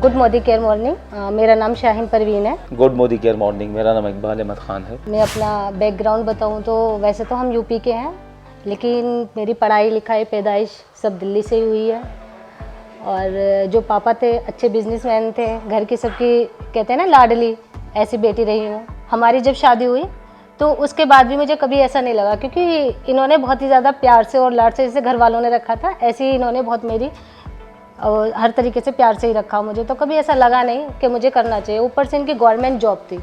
Good Modi care morning. मेरा नाम शाहीन परवीन है। Good Modi care morning. मेरा नाम इकबाल अहमद ख़ान है। मैं अपना बैकग्राउंड बताऊं तो वैसे तो हम यूपी के हैं, लेकिन मेरी पढ़ाई लिखाई पैदाइश सब दिल्ली से ही हुई है। और जो पापा थे अच्छे बिजनेसमैन थे, घर की सबकी कहते हैं ना लाडली, ऐसी बेटी रही हूँ। हमारी जब शादी हुई तो उसके बाद भी मुझे कभी ऐसा नहीं लगा, क्योंकि इन्होंने बहुत ही ज़्यादा प्यार से और लाड से, जैसे घर वालों ने रखा था ऐसे ही इन्होंने बहुत मेरी और हर तरीके से प्यार से ही रखा मुझे। तो कभी ऐसा लगा नहीं कि मुझे करना चाहिए। ऊपर से इनकी गवर्नमेंट जॉब थी,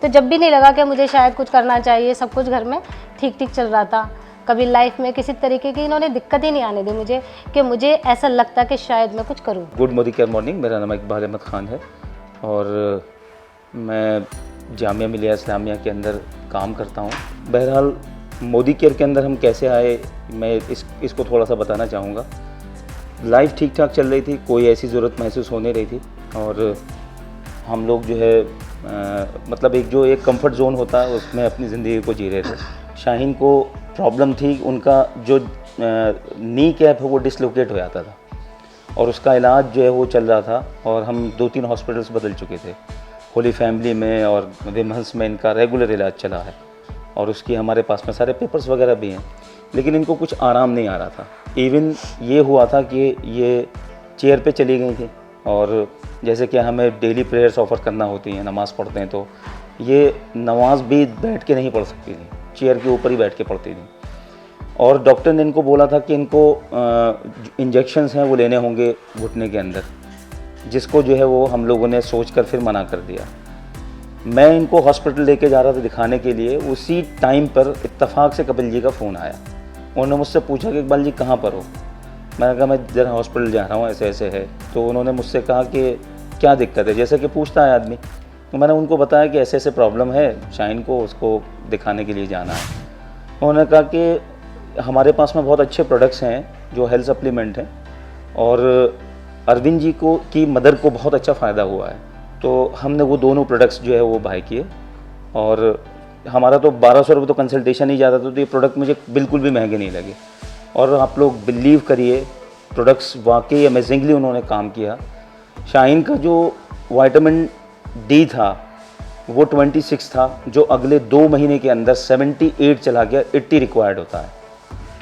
तो जब भी नहीं लगा कि मुझे शायद कुछ करना चाहिए। सब कुछ घर में ठीक ठीक चल रहा था। कभी लाइफ में किसी तरीके की इन्होंने दिक्कत ही नहीं आने दी मुझे कि मुझे ऐसा लगता कि शायद मैं कुछ करूं। Good Modi care morning. मेरा नाम इकबाल अहमद ख़ान है और मैं जामिया मिलिया इस्लामिया के अंदर काम करता हूँ। बहरहाल मोदी केयर के अंदर हम कैसे आए, मैं इसको थोड़ा सा बताना चाहूँगा। लाइफ ठीक ठाक चल रही थी, कोई ऐसी ज़रूरत महसूस हो नहीं रही थी और हम लोग जो है मतलब एक कंफर्ट जोन होता है उसमें अपनी ज़िंदगी को जी रहे थे। शाहीन को प्रॉब्लम थी, उनका जो नी कैप है वो डिसलोकेट हो जाता था और उसका इलाज जो है वो चल रहा था और हम 2-3 हॉस्पिटल्स बदल चुके थे। होली फैमिली में और विमहंस में इनका रेगुलर इलाज चला है और उसकी हमारे पास में सारे पेपर्स वगैरह भी हैं, लेकिन इनको कुछ आराम नहीं आ रहा था। इवन ये हुआ था कि ये चेयर पे चली गई थी और जैसे कि हमें डेली प्रेयर्स ऑफ़र करना होती हैं, नमाज़ पढ़ते हैं, तो ये नमाज भी बैठ के नहीं पढ़ सकती थी, चेयर के ऊपर ही बैठ के पढ़ती थी। और डॉक्टर ने इनको बोला था कि इनको इंजेक्शंस हैं वो लेने होंगे घुटने के अंदर, जिसको जो है वो हम लोगों ने सोचकर फिर मना कर दिया। मैं इनको हॉस्पिटल लेके जा रहा था दिखाने के लिए, उसी टाइम पर इत्तेफाक से कपिल जी का फ़ोन आया। उन्होंने मुझसे पूछा कि इकबाल जी कहाँ पर हो। मैंने कहा मैं ज़रा हॉस्पिटल जा रहा हूँ, ऐसे ऐसे है। तो उन्होंने मुझसे कहा कि क्या दिक्कत है, जैसे कि पूछता है आदमी। तो मैंने उनको बताया कि ऐसे ऐसे प्रॉब्लम है, शाहीन को उसको दिखाने के लिए जाना है। उन्होंने कहा कि हमारे पास में बहुत अच्छे प्रोडक्ट्स हैं जो हेल्थ सप्लीमेंट हैं और अरविंद जी को की मदर को बहुत अच्छा फ़ायदा हुआ है। तो हमने वो दोनों प्रोडक्ट्स जो है वो बाय किए और हमारा तो 1200 रुपये तो कंसल्टेशन ही जाता था, तो ये प्रोडक्ट मुझे बिल्कुल भी महंगे नहीं लगे। और आप लोग बिलीव करिए, प्रोडक्ट्स वाकई अमेजिंगली उन्होंने काम किया। शाहीन का जो विटामिन डी था वो 26 था, जो अगले 2 महीने के अंदर 78 चला गया। 80 रिक्वायर्ड होता है,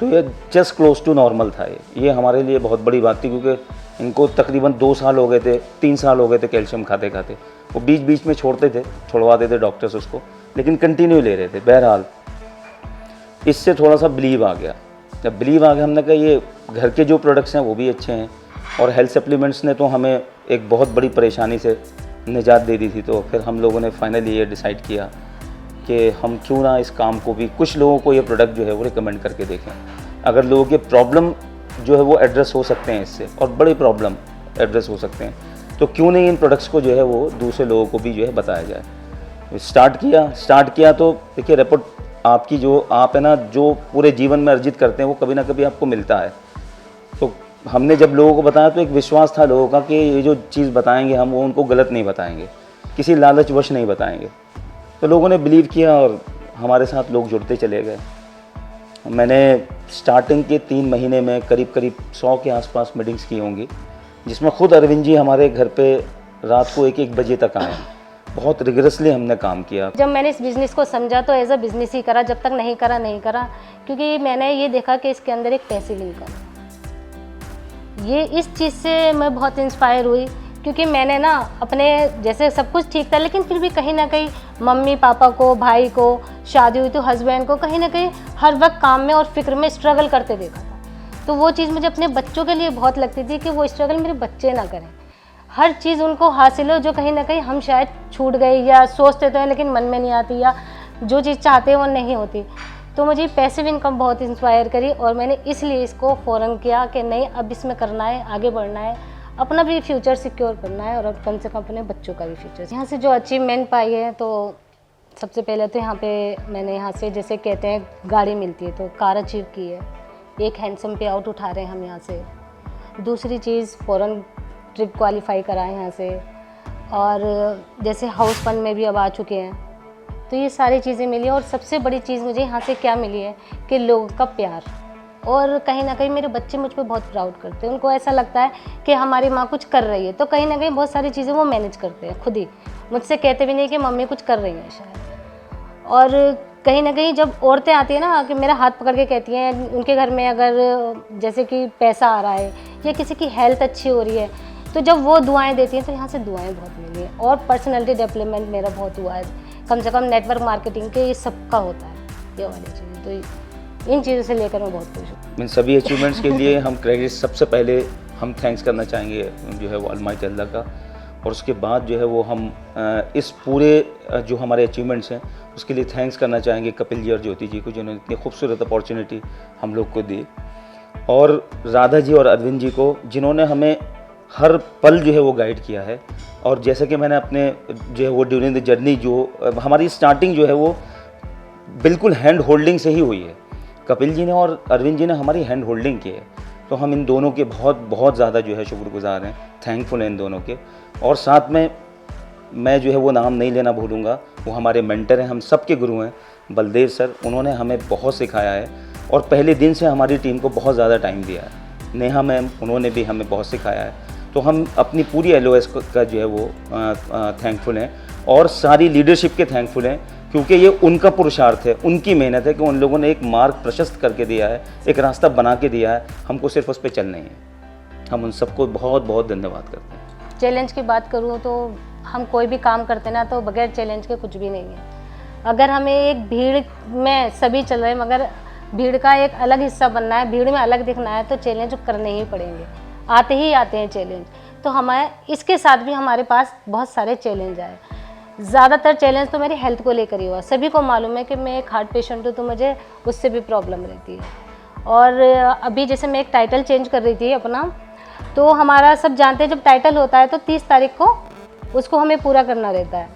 तो ये जस्ट क्लोज टू नॉर्मल था। ये हमारे लिए बहुत बड़ी बात थी, क्योंकि इनको तकरीबन 2 साल हो गए थे, 3 साल हो गए थे कैल्शियम खाते खाते। वो बीच बीच में छोड़ते थे, छुड़वाते थे डॉक्टर्स उसको, लेकिन कंटिन्यू ले रहे थे। बहरहाल इससे थोड़ा सा बिलीव आ गया। जब बिलीव आ गया, हमने कहा ये घर के जो प्रोडक्ट्स हैं वो भी अच्छे हैं और हेल्थ सप्लीमेंट्स ने तो हमें एक बहुत बड़ी परेशानी से निजात दे दी थी। तो फिर हम लोगों ने फाइनली ये डिसाइड किया कि हम क्यों ना इस काम को भी, कुछ लोगों को ये प्रोडक्ट जो है वो रिकमेंड करके देखें। अगर लोगों के प्रॉब्लम जो है वो एड्रेस हो सकते हैं इससे, और बड़े प्रॉब्लम एड्रेस हो सकते हैं, तो क्यों नहीं इन प्रोडक्ट्स को जो है वो दूसरे लोगों को भी जो है बताया जाए। स्टार्ट किया तो देखिए, रिपोर्ट आपकी जो आप है ना, जो पूरे जीवन में अर्जित करते हैं वो कभी ना कभी आपको मिलता है। तो हमने जब लोगों को बताया तो एक विश्वास था लोगों का कि ये जो चीज़ बताएंगे हम, वो उनको गलत नहीं बताएंगे, किसी लालचवश नहीं बताएंगे। तो लोगों ने बिलीव किया और हमारे साथ लोग जुड़ते चले गए। मैंने स्टार्टिंग के 3 महीने में करीब 100 के आसपास मीटिंग्स की होंगी, जिसमें ख़ुद अरविंद जी हमारे घर पे रात को 1-1 बजे तक आए। बहुत रिगरसली हमने काम किया। जब मैंने इस बिज़नेस को समझा तो एज अ बिज़नेस ही करा, जब तक नहीं करा, क्योंकि मैंने ये देखा कि इसके अंदर एक पैसिव इनकम है। ये इस चीज़ से मैं बहुत इंस्पायर हुई, क्योंकि मैंने ना अपने, जैसे सब कुछ ठीक था, लेकिन फिर भी कहीं ना कहीं मम्मी पापा को, भाई को, शादी हुई तो हस्बैंड को कहीं ना कहीं हर वक्त काम में और फिक्र में स्ट्रगल करते देखा था। तो वो चीज़ मुझे अपने बच्चों के लिए बहुत लगती थी कि वो स्ट्रगल मेरे बच्चे ना करें, हर चीज़ उनको हासिल हो जो कहीं ना कहीं हम शायद छूट गए या सोचते तो हैं लेकिन मन में नहीं आती, या जो चीज़ चाहते हैं वो नहीं होती। तो मुझे पैसिव इनकम बहुत इंस्पायर करी और मैंने इसलिए इसको फ़ौरन किया कि नहीं, अब इसमें करना है, आगे बढ़ना है, अपना भी फ्यूचर सिक्योर करना है और अब कम से कम अपने बच्चों का भी फ्यूचर। यहाँ से जो अचीवमेंट पाई है, तो सबसे पहले तो यहाँ पे मैंने यहाँ से, जैसे कहते हैं गाड़ी मिलती है, तो कार अचीव की है। एक हैंडसम पे आउट उठा रहे हैं हम यहाँ से। दूसरी चीज़, फ़ौरन ट्रिप क्वालिफाई करा है यहाँ से, और जैसे हाउस फंड में भी अब आ चुके हैं। तो ये सारी चीज़ें मिली और सबसे बड़ी चीज़ मुझे यहाँ से क्या मिली है कि लोगों का प्यार। और कहीं ना कहीं मेरे बच्चे मुझ पर बहुत प्राउड करते हैं। उनको ऐसा लगता है कि हमारी माँ कुछ कर रही है, तो कहीं ना कहीं बहुत सारी चीज़ें वो मैनेज करते हैं खुद ही, मुझसे कहते भी नहीं कि मम्मी कुछ कर रही हैं शायद। और कहीं ना कहीं जब औरतें आती हैं ना कि मेरा हाथ पकड़ के कहती हैं, उनके घर में अगर जैसे कि पैसा आ रहा है या किसी की हेल्थ अच्छी हो रही है, तो जब वो दुआएं देती हैं तो यहाँ से दुआएं बहुत मिली हैं। और पर्सनैलिटी डेवलपमेंट मेरा बहुत हुआ है, कम से कम नेटवर्क मार्केटिंग के ये सबका होता है ये वाली चीज़ें। तो इन चीज़ों से लेकर मैं बहुत खुश हूँ। इन सभी अचीवमेंट्स के लिए हम क्रेडिट सबसे पहले हम थैंक्स करना चाहेंगे जो है वो अलमाइटी अल्लाह का, और उसके बाद जो है वो हम इस पूरे जो हमारे अचीवमेंट्स हैं उसके लिए थैंक्स करना चाहेंगे कपिल जी और ज्योति जी को, जिन्होंने इतनी खूबसूरत अपॉर्चुनिटी हम लोग को दी, और राधा जी और अरविंद जी को, जिन्होंने हमें हर पल जो है वो गाइड किया है। और जैसे कि मैंने अपने जो है वो ड्यूरिंग द जर्नी जो हमारी स्टार्टिंग जो है वो बिल्कुल हैंड होल्डिंग से ही हुई है। कपिल जी ने और अरविंद जी ने हमारी हैंड होल्डिंग की है, तो हम इन दोनों के बहुत बहुत ज़्यादा जो है शुक्रगुजार हैं, थैंकफुल हैं इन दोनों के। और साथ में मैं जो है वो नाम नहीं लेना भूलूंगा, वो हमारे मेंटर हैं, हम सबके गुरु हैं, बलदेव सर। उन्होंने हमें बहुत सिखाया है और पहले दिन से हमारी टीम को बहुत ज़्यादा टाइम दिया है। नेहा मैम, उन्होंने भी हमें बहुत सिखाया है। तो हम अपनी पूरी LOS का जो है वो थैंकफुल हैं, और सारी लीडरशिप के थैंकफुल हैं, क्योंकि ये उनका पुरुषार्थ है, उनकी मेहनत है कि उन लोगों ने एक मार्ग प्रशस्त करके दिया है, एक रास्ता बना के दिया है, हमको सिर्फ उस पर चलना ही है। हम उन सबको बहुत बहुत धन्यवाद करते हैं। चैलेंज की बात करूँ तो हम कोई भी काम करते ना तो बगैर चैलेंज के कुछ भी नहीं है। अगर हमें एक भीड़ में सभी चल रहे हैं मगर भीड़ का एक अलग हिस्सा बनना है, भीड़ में अलग दिखना है, तो चैलेंज करने ही पड़ेंगे, आते ही आते हैं चैलेंज। तो हमें इसके साथ भी हमारे पास बहुत सारे चैलेंज आए। ज़्यादातर चैलेंज तो मेरी हेल्थ को लेकर ही हुआ। सभी को मालूम है कि मैं एक हार्ट पेशेंट हूँ, तो मुझे उससे भी प्रॉब्लम रहती है। और अभी जैसे मैं एक टाइटल चेंज कर रही थी अपना, तो हमारा सब जानते हैं जब टाइटल होता है तो 30 तारीख को उसको हमें पूरा करना रहता है,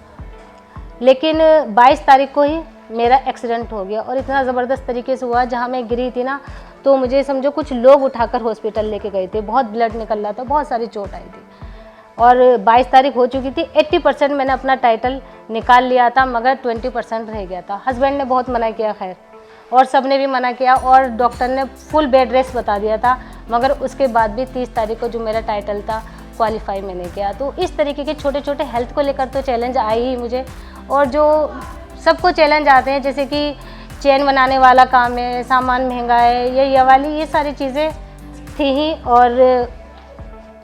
लेकिन 22 तारीख को ही मेरा एक्सीडेंट हो गया। और इतना ज़बरदस्त तरीके से हुआ, जहाँ मैं गिरी थी ना तो मुझे समझो कुछ लोग उठाकर हॉस्पिटल लेके गए थे, बहुत ब्लड निकल रहा था, बहुत सारी चोट आई थी। और 22 तारीख हो चुकी थी, 80% मैंने अपना टाइटल निकाल लिया था, मगर 20% रह गया था। हस्बैंड ने बहुत मना किया खैर, और सब ने भी मना किया, और डॉक्टर ने फुल बेड रेस्ट बता दिया था, मगर उसके बाद भी 30 तारीख को जो मेरा टाइटल था क्वालिफाई मैंने किया। तो इस तरीके के छोटे छोटे हेल्थ को लेकर तो चैलेंज आए ही मुझे, और जो सबको चैलेंज आते हैं, जैसे कि चेन बनाने वाला काम है, सामान महंगा है, ये वाली ये सारी चीज़ें थी ही। और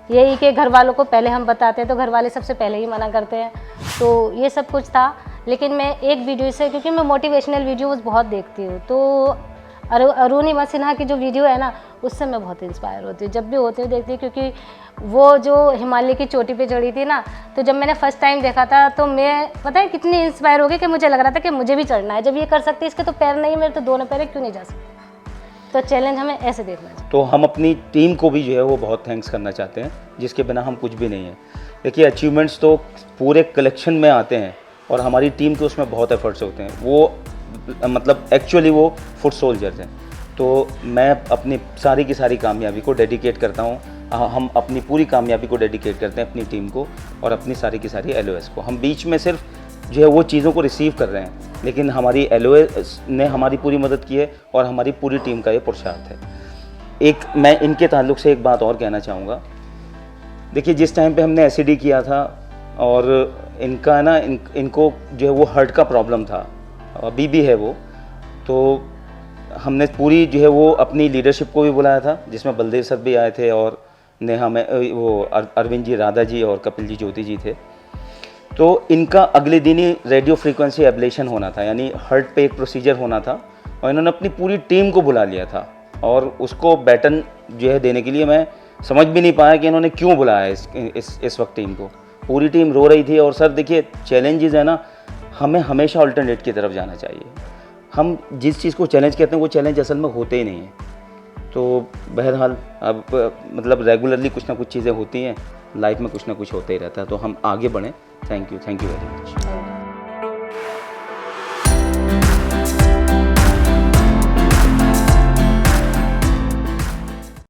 यही कि घर वालों को पहले हम बताते हैं तो घर वाले सबसे पहले ही मना करते हैं, तो ये सब कुछ था। लेकिन मैं एक वीडियो से, क्योंकि मैं मोटिवेशनल वीडियोस बहुत देखती हूँ, तो अरुणिमा सिन्हा की जो वीडियो है ना, उससे मैं बहुत इंस्पायर होती हूँ। जब भी होते हुए देखती हूँ, क्योंकि वो जो हिमालय की चोटी पे चढ़ी थी ना, तो जब मैंने फर्स्ट टाइम देखा था तो मैं पता है कितनी इंस्पायर हो गई कि मुझे लग रहा था कि मुझे भी चढ़ना है। जब ये कर सकती है, इसके तो पैर नहीं, मेरे तो दोनों पैर, क्यों नहीं जा सकते? तो चैलेंज हमें ऐसे देखना चाहिए। तो हम अपनी टीम को भी जो है वो बहुत थैंक्स करना चाहते हैं, जिसके बिना हम कुछ भी नहीं हैं। देखिए, अचीवमेंट्स तो पूरे कलेक्शन में आते हैं और हमारी टीम के उसमें बहुत एफर्ट्स होते हैं। वो मतलब एक्चुअली वो फुट सोल्जर्स हैं। तो मैं अपनी सारी की सारी कामयाबी को डेडिकेट करता हूँ, हम अपनी पूरी कामयाबी को डेडिकेट करते हैं अपनी टीम को और अपनी सारी की सारी LOS को। हम बीच में सिर्फ जो है वो चीज़ों को रिसीव कर रहे हैं, लेकिन हमारी LOS ने हमारी पूरी मदद की है और हमारी पूरी टीम का ये पुरुषार्थ है। एक मैं इनके ताल्लुक से एक बात और कहना चाहूँगा। देखिए, जिस टाइम पे हमने SED किया था और इनका ना इनको जो है वो हार्ट का प्रॉब्लम था, अभी भी है वो, तो हमने पूरी जो है वो अपनी लीडरशिप को भी बुलाया था, जिसमें बलदेव सर भी आए थे और नेहा में वो अरविंद जी, राधा जी और कपिल जी, ज्योति जी थे। तो इनका अगले दिन ही रेडियो फ्रीक्वेंसी एब्लेशन होना था, यानी हार्ट पे एक प्रोसीजर होना था, और इन्होंने अपनी पूरी टीम को बुला लिया था। और उसको बैटन जो है देने के लिए मैं समझ भी नहीं पाया कि इन्होंने क्यों बुलाया इस वक्त टीम को। पूरी टीम रो रही थी। और सर देखिए, चैलेंजेस है ना, हमें हमेशा अल्टरनेट की तरफ जाना चाहिए। हम जिस चीज़ को चैलेंज कहते हैं वो चैलेंज असल में होते ही नहीं हैं। तो बहरहाल अब मतलब रेगुलरली कुछ ना कुछ चीज़ें होती हैं लाइफ में, कुछ ना कुछ होते ही रहता है। तो हम आगे बढ़ें। Thank you very much.